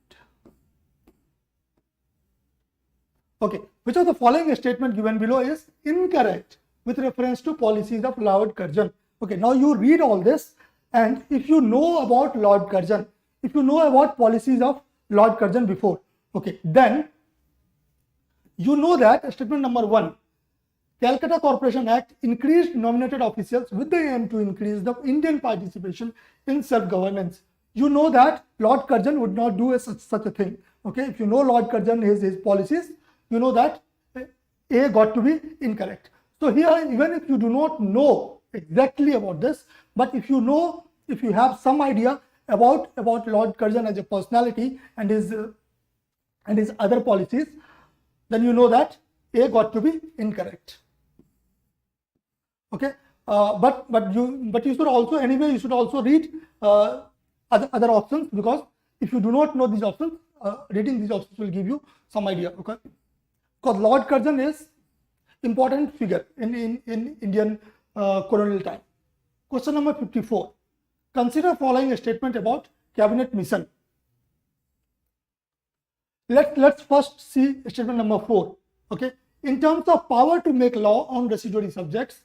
Okay, which of the following statement given below is incorrect with reference to policies of Lord Curzon? Okay, now you read all this, and if you know about Lord Curzon, if you know about policies of Lord Curzon before, okay, then you know that statement number 1, Calcutta Corporation Act increased nominated officials with the aim to increase the Indian participation in self-governance. You know that Lord Curzon would not do such a thing. Okay, if you know Lord Curzon, his policies, you know that A got to be incorrect. So here, even if you do not know exactly about this, but if you know, if you have some idea about Lord Curzon as a personality and his other policies, then you know that A got to be incorrect. Okay, but you should also, anyway, you should also read other options, because if you do not know these options, reading these options will give you some idea. Okay, because Lord Curzon is important figure in Indian colonial time. Question number 54. Consider following a statement about cabinet mission. Let's first see statement number 4. Okay, in terms of power to make law on residuary subjects,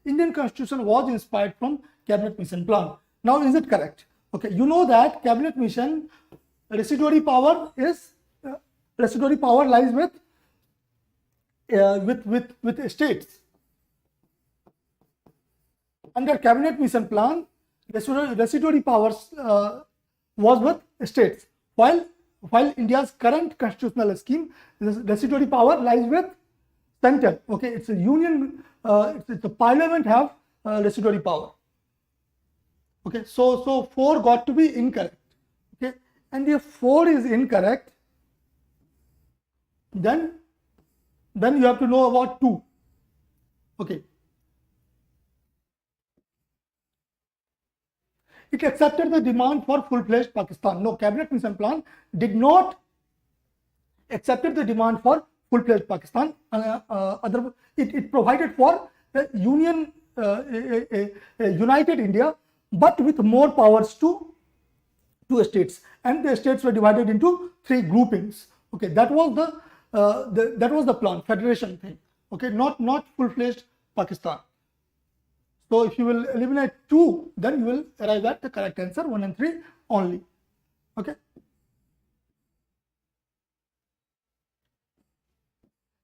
Indian Constitution was inspired from cabinet mission plan. Now, is it correct? Okay, you know that cabinet mission residuary power lies with states. Under cabinet mission plan, residuary powers was with states, while India's current constitutional scheme, residuary power lies with center. Okay, it's a union, it's a parliament have residuary power. Okay, so 4 got to be incorrect. Okay, and if 4 is incorrect, then you have to know about 2. Okay, it accepted the demand for full-fledged Pakistan. No, cabinet mission plan did not accepted the demand for full-fledged Pakistan. It provided for a union, a united India, but with more powers to states, and the states were divided into 3 groupings. Okay, that was the plan, federation thing. Okay, not full-fledged Pakistan. So if you will eliminate 2, then you will arrive at the correct answer, 1 and 3 only. Okay.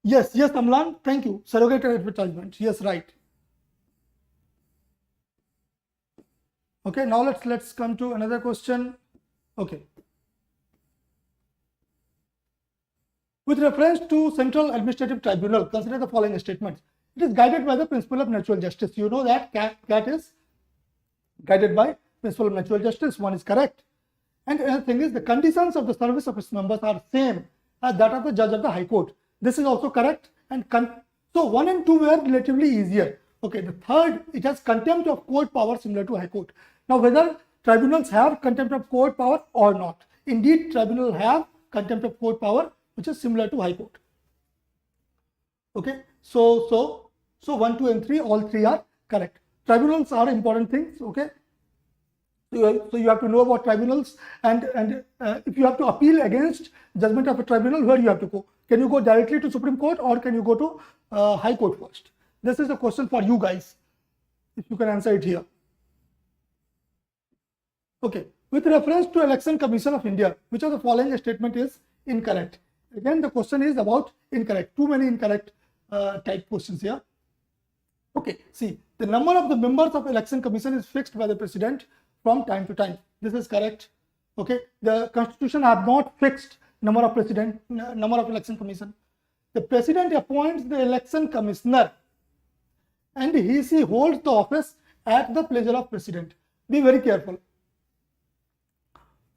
Yes, Amlan, thank you. Surrogate advertisement. Yes, right. Okay, now let's come to another question. Okay. With reference to Central Administrative Tribunal, consider the following statements. It is guided by the principle of natural justice. You know that CAT is guided by principle of natural justice. 1 is correct. And another thing is, the conditions of the service of its members are same as that of the judge of the High Court. This is also correct. And so 1 and 2 were relatively easier. Okay, the third, it has contempt of court power similar to High Court. Now, whether tribunals have contempt of court power or not. Indeed, tribunals have contempt of court power which is similar to High Court. Okay, so 1, 2, and 3, all three are correct. Tribunals are important things. Okay, so you have to know about tribunals, and if you have to appeal against judgment of a tribunal, where you have to go? Can you go directly to Supreme Court, or can you go to High Court first? This is a question for you guys, if you can answer it here. Okay, with reference to Election Commission of India, which of the following statement is incorrect? Again, the question is about incorrect. Too many incorrect type questions here. Okay, see, the number of the members of Election Commission is fixed by the President from time to time. This is correct. Okay, the Constitution have not fixed number of Election Commission. The President appoints the Election Commissioner, and he holds the office at the pleasure of President. Be very careful.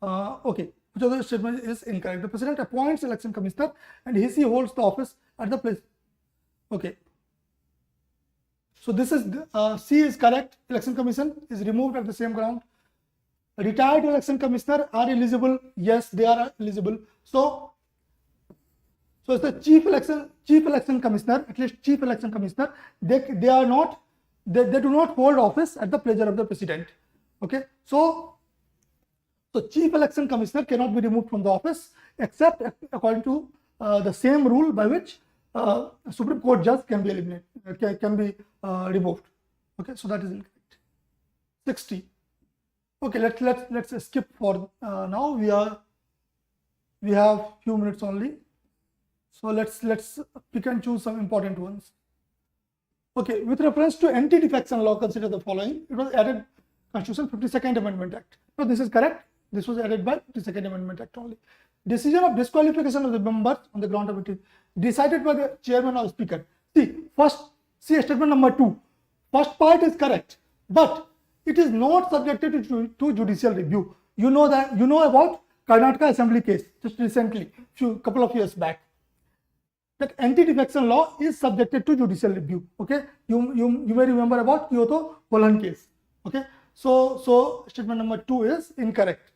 Okay, which of the statement is incorrect? The President appoints Election Commissioner, and he holds the office at the place. Okay, so this is C is correct. Election Commission is removed at the same ground. Retired Election Commissioner are eligible. Yes, they are eligible. So it's the Chief Election Commissioner. At least Chief Election Commissioner. They do not hold office at the pleasure of the President. Okay, so Chief Election Commissioner cannot be removed from the office except according to the same rule by which Supreme Court judge can be eliminated, can be removed. Okay, so that is incorrect. 60. Okay, let's skip for now. We have few minutes only, so let's pick and choose some important ones. Okay, with reference to anti-defection law, consider the following. It was added Constitution 52nd Amendment Act. So this is correct. This was added by 52nd Amendment Act only. Decision of disqualification of the members on the ground of it decided by the chairman or speaker. See statement number 2. First part is correct, but it is not subjected to judicial review. You know about Karnataka Assembly case just recently, couple of years back. That anti-defection law is subjected to judicial review. Okay, you may remember about Kyoto Poland case. Okay, so statement number 2 is incorrect.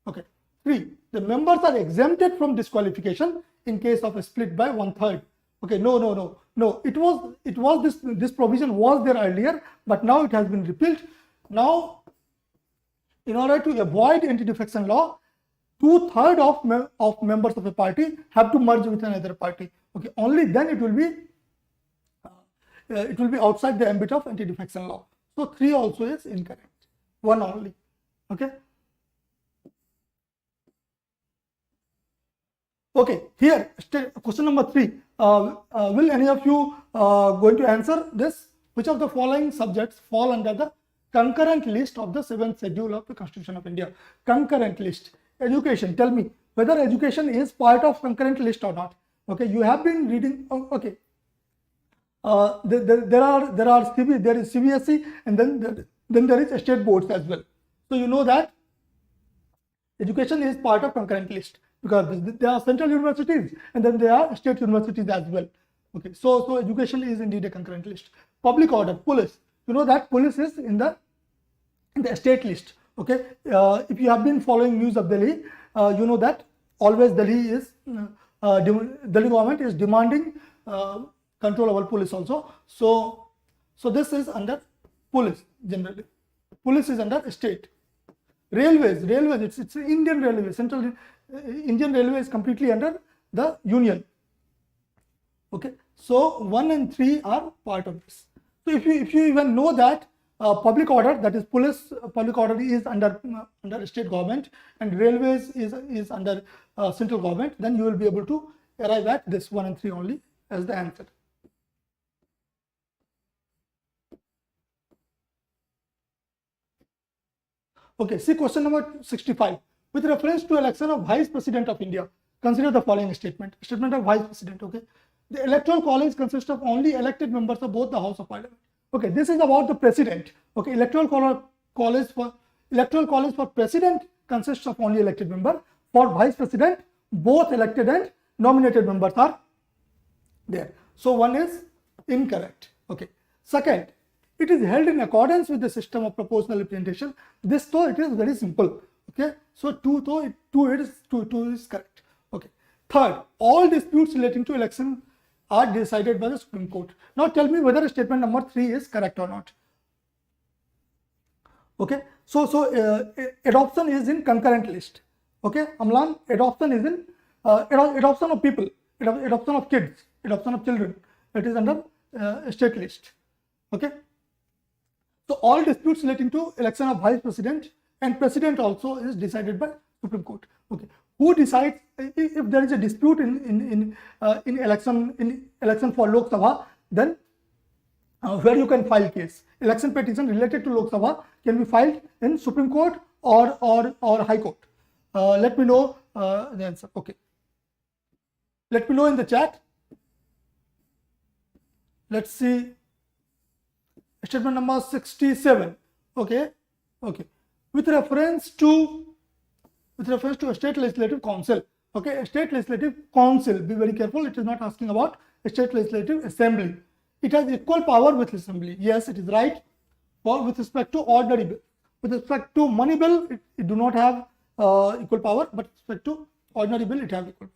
Okay, 3. The members are exempted from disqualification in case of a split by 1/3. Okay, no. It was this provision was there earlier, but now it has been repealed. Now, in order to avoid anti-defection law, 2/3 of members of a party have to merge with another party. Okay, only then it will be outside the ambit of anti-defection law. So 3 also is incorrect. 1 only. Okay. Okay, here question number 3. Will any of you going to answer this? Which of the following subjects fall under the concurrent list of the 7th schedule of the Constitution of India? Concurrent list. Education. Tell me whether education is part of concurrent list or not. Okay, you have been reading. Okay, there is CBSE, and then there is state boards as well. So you know that education is part of concurrent list, because there are central universities and then there are state universities as well. Okay, so education is indeed a concurrent list. Public order, police. You know that police is in the state list. Okay, if you have been following news of Delhi, you know that always Delhi government is demanding control over police also. So this is under police generally. Police is under state. Railways, it's Indian Railway. Central Indian Railway is completely under the union. Okay, so 1 and 3 are part of this. So if you even know that public order, that is police, public order is under state government, and railways is under central government, then you will be able to arrive at this 1 and 3 only as the answer. Okay, see question number 65. With reference to election of Vice President of India, consider the following statement. Statement of Vice President. Okay, the Electoral College consists of only elected members of both the House of Parliament. Okay, this is about the President. Okay, Electoral College for President consists of only elected member. For Vice President, both elected and nominated members are there. So 1 is incorrect. Okay. Second, it is held in accordance with the system of proportional representation. This though it is very simple. Okay, so 2 is correct. Okay, Third, all disputes relating to election are decided by the Supreme Court. Now tell me whether statement number 3 is correct or not. Okay, so adoption is in concurrent list. Okay, Amlan, adoption is in adoption of people, adoption of kids, adoption of children. It is under state list. Okay, so all disputes relating to election of vice president and president also is decided by Supreme Court. Okay, who decides if there is a dispute in election for Lok Sabha? Then where you can file case. Election petition related to Lok Sabha can be filed in Supreme Court or High Court. Let me know the answer. Okay, let me know in the chat. Let's see. Statement number 67. Okay. With reference to a state legislative council. Okay, a state legislative council. Be very careful. It is not asking about a state legislative assembly. It has equal power with assembly. Yes, it is right. For with respect to ordinary bill, with respect to money bill, it do not have equal power. But with respect to ordinary bill, it has equal power.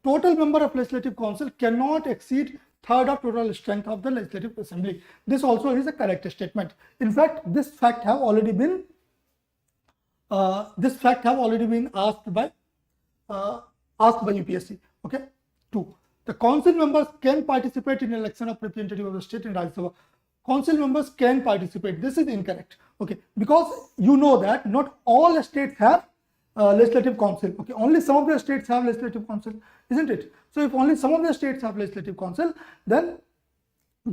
Total member of legislative council cannot exceed third of total strength of the legislative assembly. This also is a correct statement. In fact, this fact have already been asked by UPSC. Okay. 2. The council members can participate in election of representative of the state in Rajya Sabha. Council members can participate. This is incorrect. Okay, because you know that not all states have legislative council. Okay, only some of the states have legislative council, isn't it? So if only some of the states have legislative council, then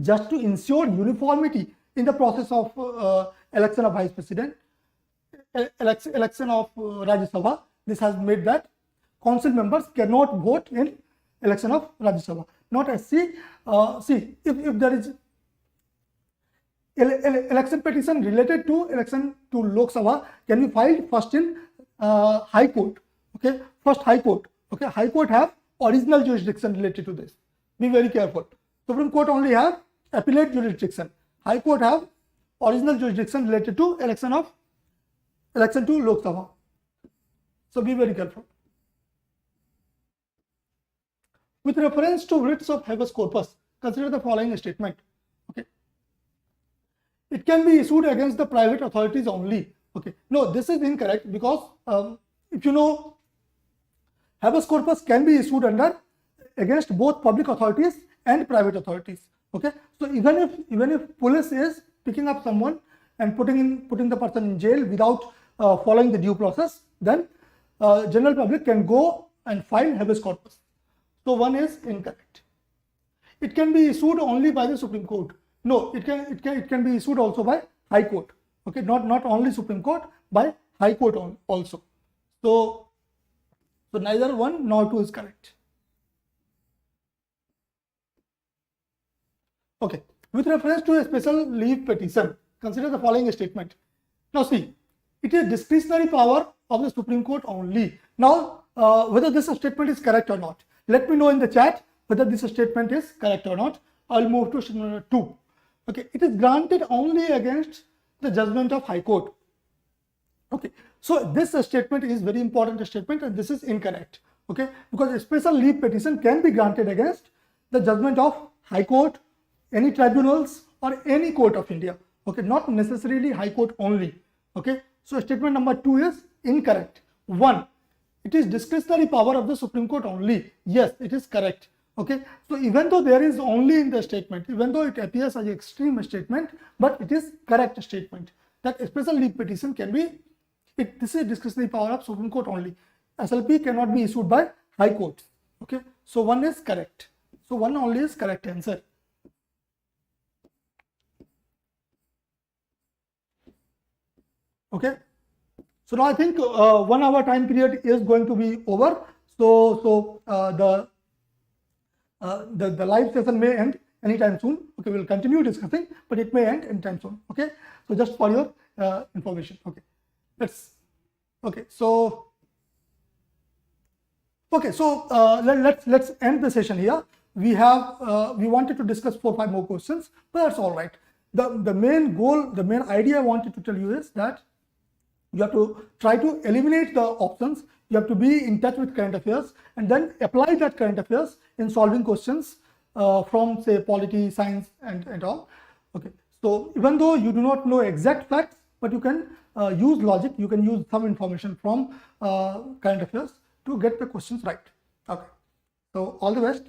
just to ensure uniformity in the process of election of vice president, election of Rajya Sabha, this has made that council members cannot vote in election of Rajya Sabha. Not as see, if there is election petition related to election to Lok Sabha can be filed first in High Court. Okay, first High Court. Okay, High Court have original jurisdiction related to this. Be very careful. Supreme Court only have appellate jurisdiction. High Court have original jurisdiction related to election to Lok Sabha. So be very careful. With reference to writs of habeas corpus, consider the following statement. Okay, it can be issued against the private authorities only. Okay, no, this is incorrect because if you know, habeas corpus can be issued against both public authorities and private authorities. Okay, so even if police is picking up someone and putting the person in jail without following the due process, then general public can go and file habeas corpus. So 1 is incorrect. It can be issued only by the Supreme Court. No, it can be issued also by High Court. Okay, not only Supreme Court, by High Court also. So neither 1 nor 2 is correct. Okay, with reference to a special leave petition, consider the following statement. Now see, it is discretionary power of the Supreme Court only. Now whether this statement is correct or not, let me know in the chat whether this statement is correct or not. I'll move to statement number 2. Okay, it is granted only against the judgment of High Court. Okay, so this statement is very important statement and this is incorrect. Okay, because a special leave petition can be granted against the judgment of High Court, any tribunals or any court of India. Okay, not necessarily High Court only. Okay, so statement number 2 is incorrect. 1, it is discretionary power of the Supreme Court only. Yes, it is correct. Okay, so even though there is only in the statement, even though it appears as an extreme statement, but it is correct statement that a special leave petition can be, this is discretionary power of Supreme Court only. SLP cannot be issued by High Court. Okay, so 1 is correct. So 1 only is correct answer. Okay, so now I think 1 hour time period is going to be over. So the live session may end anytime soon. Okay, we'll continue discussing, but it may end anytime soon. Okay, so just for your information. Okay, let's end the session here. We wanted to discuss 4-5 more questions, but that's all right. The main goal, the main idea I wanted to tell you is that You have to try to eliminate the options. You have to be in touch with current affairs and then apply that current affairs in solving questions from say polity, science and all. Okay, so even though you do not know exact facts, but you can use logic, you can use some information from current affairs to get the questions right. Okay, so all the best.